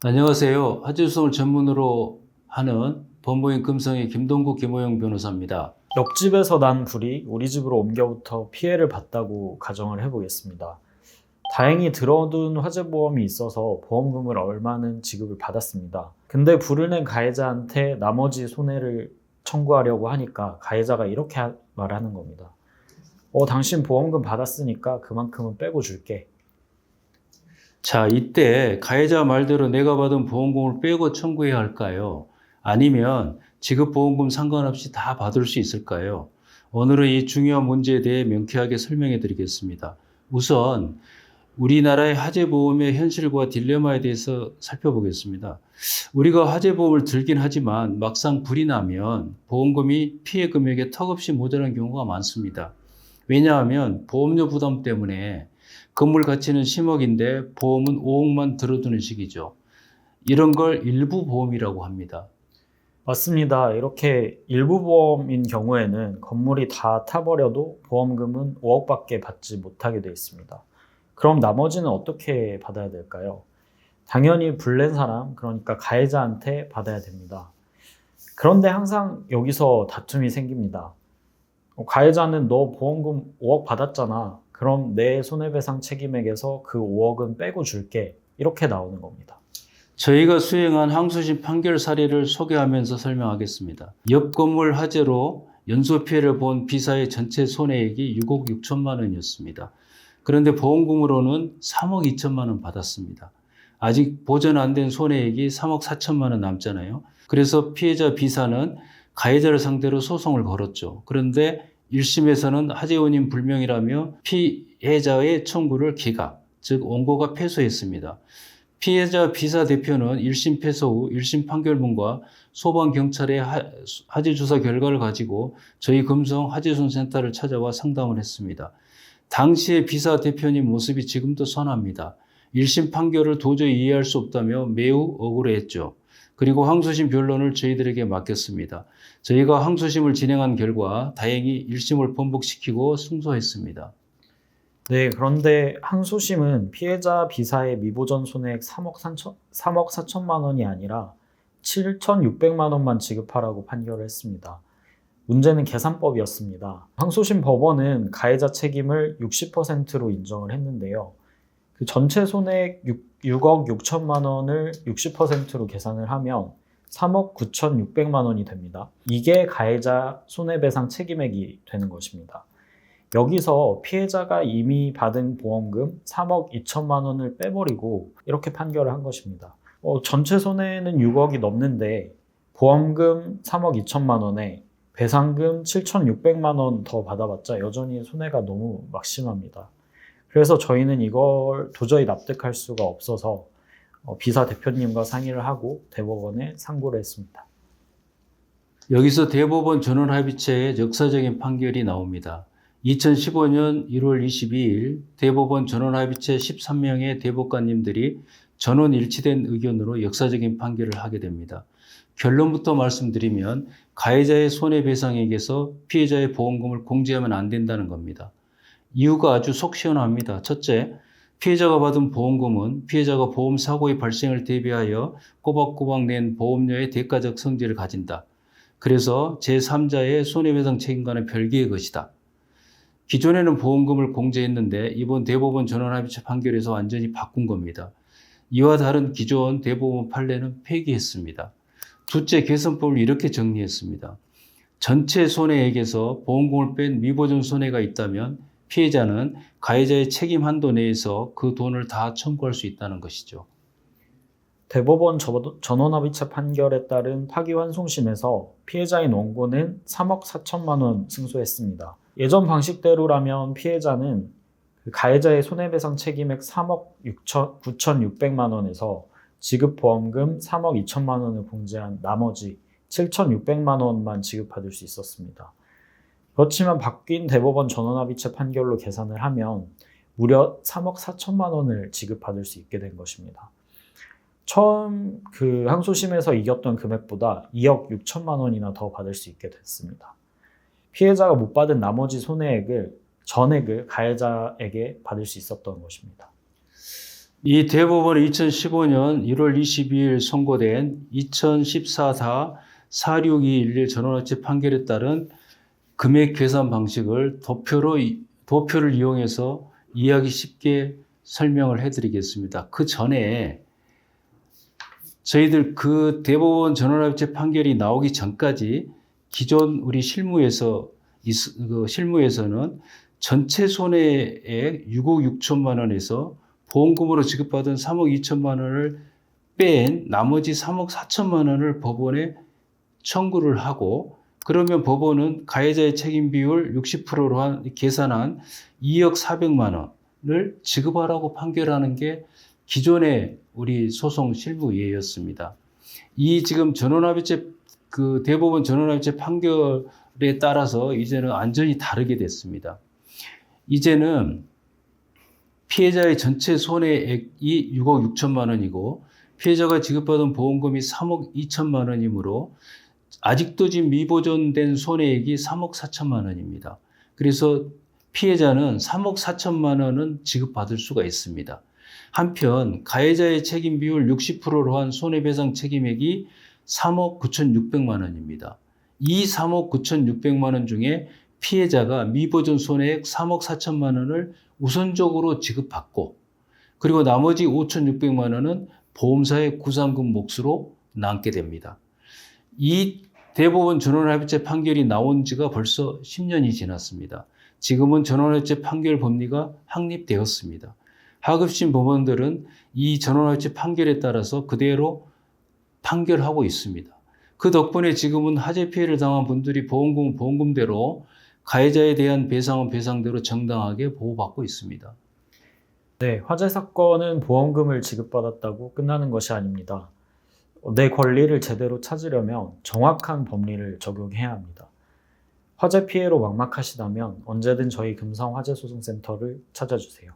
안녕하세요. 하재수송을 전문으로 하는 법무인 금성의 김동국 김호영 변호사입니다. 옆집에서 난 불이 우리 집으로 옮겨부터 피해를 봤다고 가정을 해보겠습니다. 다행히 들어둔 화재보험이 있어서 보험금을 얼마는 지급을 받았습니다. 근데 불을 낸 가해자한테 나머지 손해를 청구하려고 하니까 가해자가 이렇게 말하는 겁니다. 당신 보험금 받았으니까 그만큼은 빼고 줄게. 자, 이때 가해자 말대로 내가 받은 보험금을 빼고 청구해야 할까요? 아니면 지급보험금 상관없이 다 받을 수 있을까요? 오늘은 이 중요한 문제에 대해 명쾌하게 설명해 드리겠습니다. 우선 우리나라의 화재보험의 현실과 딜레마에 대해서 살펴보겠습니다. 우리가 화재보험을 들긴 하지만 막상 불이 나면 보험금이 피해 금액에 턱없이 모자란 경우가 많습니다. 왜냐하면 보험료 부담 때문에 건물 가치는 10억인데 보험은 5억만 들어두는 식이죠. 이런 걸 일부 보험이라고 합니다. 맞습니다. 이렇게 일부 보험인 경우에는 건물이 다 타버려도 보험금은 5억밖에 받지 못하게 되어 있습니다. 그럼 나머지는 어떻게 받아야 될까요? 당연히 불낸 사람, 그러니까 가해자한테 받아야 됩니다. 그런데 항상 여기서 다툼이 생깁니다. 가해자는 너 보험금 5억 받았잖아. 그럼 내 손해배상 책임액에서 그 5억은 빼고 줄게. 이렇게 나오는 겁니다. 저희가 수행한 항소심 판결 사례를 소개하면서 설명하겠습니다. 옆 건물 화재로 연소 피해를 본 B사의 전체 손해액이 6억 6천만 원이었습니다. 그런데 보험금으로는 3억 2천만 원 받았습니다. 아직 보전 안 된 손해액이 3억 4천만 원 남잖아요. 그래서 피해자 B사는 가해자를 상대로 소송을 걸었죠. 그런데 1심에서는 화재 원인 불명이라며 피해자의 청구를 기각, 즉 원고가 패소했습니다. 피해자 B사 대표는 1심 패소 후 1심 판결문과 소방경찰의 화재 조사 결과를 가지고 저희 금성 화재손센터를 찾아와 상담을 했습니다. 당시의 B사 대표님 모습이 지금도 선합니다. 1심 판결을 도저히 이해할 수 없다며 매우 억울해했죠. 그리고 항소심 변론을 저희들에게 맡겼습니다. 저희가 항소심을 진행한 결과 다행히 1심을 번복시키고 승소했습니다. 네, 그런데 항소심은 피해자 B사의 미보전 손해액 3억 4천만 원이 아니라 7,600만 원만 지급하라고 판결을 했습니다. 문제는 계산법이었습니다. 항소심 법원은 가해자 책임을 60%로 인정을 했는데요. 그 전체 손해액 6억 6천만 원을 60%로 계산을 하면 3억 9,600만 원이 됩니다. 이게 가해자 손해배상 책임액이 되는 것입니다. 여기서 피해자가 이미 받은 보험금 3억 2천만 원을 빼버리고 이렇게 판결을 한 것입니다. 전체 손해는 6억이 넘는데 보험금 3억 2천만 원에 배상금 7,600만 원 더 받아봤자 여전히 손해가 너무 막심합니다. 그래서 저희는 이걸 도저히 납득할 수가 없어서 B사 대표님과 상의를 하고 대법원에 상고를 했습니다. 여기서 대법원 전원합의체의 역사적인 판결이 나옵니다. 2015년 1월 22일 대법원 전원합의체 13명의 대법관님들이 전원 일치된 의견으로 역사적인 판결을 하게 됩니다. 결론부터 말씀드리면 가해자의 손해배상액에서 피해자의 보험금을 공제하면 안 된다는 겁니다. 이유가 아주 속 시원합니다. 첫째, 피해자가 받은 보험금은 피해자가 보험 사고의 발생을 대비하여 꼬박꼬박 낸 보험료의 대가적 성질을 가진다. 그래서 제3자의 손해배상 책임과는 별개의 것이다. 기존에는 보험금을 공제했는데 이번 대법원 전원합의체 판결에서 완전히 바꾼 겁니다. 이와 다른 기존 대법원 판례는 폐기했습니다. 둘째, 개선법을 이렇게 정리했습니다. 전체 손해액에서 보험금을 뺀 미보전 손해가 있다면 피해자는 가해자의 책임 한도 내에서 그 돈을 다 청구할 수 있다는 것이죠. 대법원 전원합의체 판결에 따른 파기환송심에서 피해자인 원고는 3억 4천만 원 승소했습니다. 예전 방식대로라면 피해자는 그 가해자의 손해배상 책임액 3억 9,600만 원에서 지급보험금 3억 2천만 원을 공제한 나머지 7,600만 원만 지급받을 수 있었습니다. 그렇지만 바뀐 대법원 전원합의체 판결로 계산을 하면 무려 3억 4천만 원을 지급받을 수 있게 된 것입니다. 처음 그 항소심에서 이겼던 금액보다 2억 6천만 원이나 더 받을 수 있게 됐습니다. 피해자가 못 받은 나머지 전액을 가해자에게 받을 수 있었던 것입니다. 이 대법원이 2015년 1월 22일 선고된 2014-46211 전원합치 판결에 따른 금액 계산 방식을 도표를 이용해서 이해하기 쉽게 설명을 해드리겠습니다. 그 전에 저희들 그 대법원 전원합치 판결이 나오기 전까지 기존 우리 실무에서는 전체 손해액 6억 6천만 원에서 보험금으로 지급받은 3억 2천만 원을 뺀 나머지 3억 4천만 원을 법원에 청구를 하고, 그러면 법원은 가해자의 책임 비율 60%로 계산한 2억 4백만 원을 지급하라고 판결하는 게 기존의 우리 소송 실무 예였습니다. 이 지금 그 대법원 전원합의체 판결에 따라서 이제는 완전히 다르게 됐습니다. 이제는 피해자의 전체 손해액이 6억 6천만 원이고 피해자가 지급받은 보험금이 3억 2천만 원이므로 아직도 지금 미보존된 손해액이 3억 4천만 원입니다. 그래서 피해자는 3억 4천만 원은 지급받을 수가 있습니다. 한편 가해자의 책임 비율 60%로 한 손해배상 책임액이 3억 9,600만 원입니다. 이 3억 9,600만 원 중에 피해자가 미보존 손해액 3억 4천만 원을 우선적으로 지급받고, 그리고 나머지 5,600만 원은 보험사의 구상금 몫으로 남게 됩니다. 이 대법원 전원합의체 판결이 나온 지가 벌써 10년이 지났습니다. 지금은 전원합의체 판결 법리가 확립되었습니다. 하급심 법원들은 이 전원합의체 판결에 따라서 그대로 판결하고 있습니다. 그 덕분에 지금은 화재 피해를 당한 분들이 보험금은 보험금대로, 가해자에 대한 배상은 배상대로 정당하게 보호받고 있습니다. 네, 화재 사건은 보험금을 지급받았다고 끝나는 것이 아닙니다. 내 권리를 제대로 찾으려면 정확한 법리를 적용해야 합니다. 화재 피해로 막막하시다면 언제든 저희 금성화재소송센터를 찾아주세요.